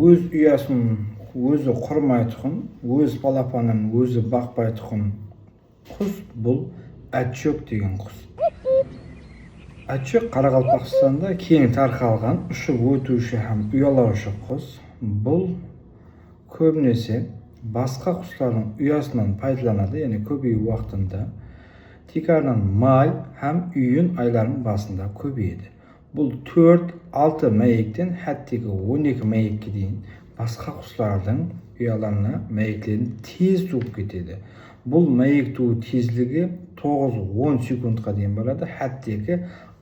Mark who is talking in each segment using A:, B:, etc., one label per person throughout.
A: Өз ұясын өзі құрмайтұғын, өз балапанын өзі бақпайтұғын құс бұл әтшөк деген құс. Әтшөк Қарақалпақстанда кең тарқалған ұшып өтуші һәм ұялаушы құс. Бұл көбінесе басқа құстардың ұясынан пайдаланады, яғни көбею уақытында тикарынан май һәм үйін айлардың басында көбейеді. Бұл 4-6 мәйектен хәттегі 12 мәйекке дейін басқа құстардың ұяларына мәйектерін тез туып кетеді. Бұл мәйек туу тезлігі 9-10 секундқа дейін барады, хәттегі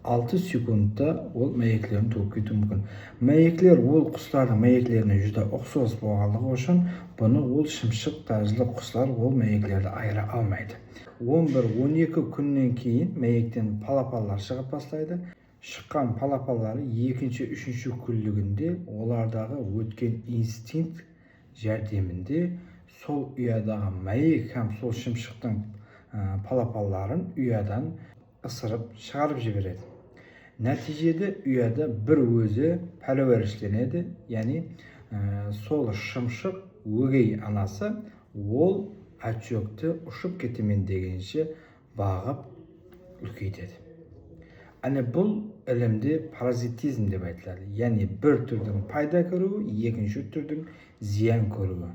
A: 6 секундта ол мәйектерін туып кетуі мүмкін. Мәйеклер ол құстардың мәйеклеріне жүзді ұқсас болғандығы үшін, бұны ол шымшық тәрізді құстар ол мәйеклерді айыра алмайды. 11-12 күннен кейін мәйектен палапалар шығып бастайды. Шыққан палапалары екінші-үшінші күндігінде олардағы өткен инстинкт жәрдемінде сол ұядағы мәйек һәм сол шымшықтың палапаларын ұядан ысырып шығарып жібереді. Нәтижеде ұяда бір өзі пәруәрішленеді, яғни сол шымшық өгей анасы ол әтшөкті ұшып кетемен дегенше бағып үлкейтеді. Әне бұл ілімде паразитизм деп айтылады, яғни бір түрдің пайда көруі, екінші түрдің зиян көруі.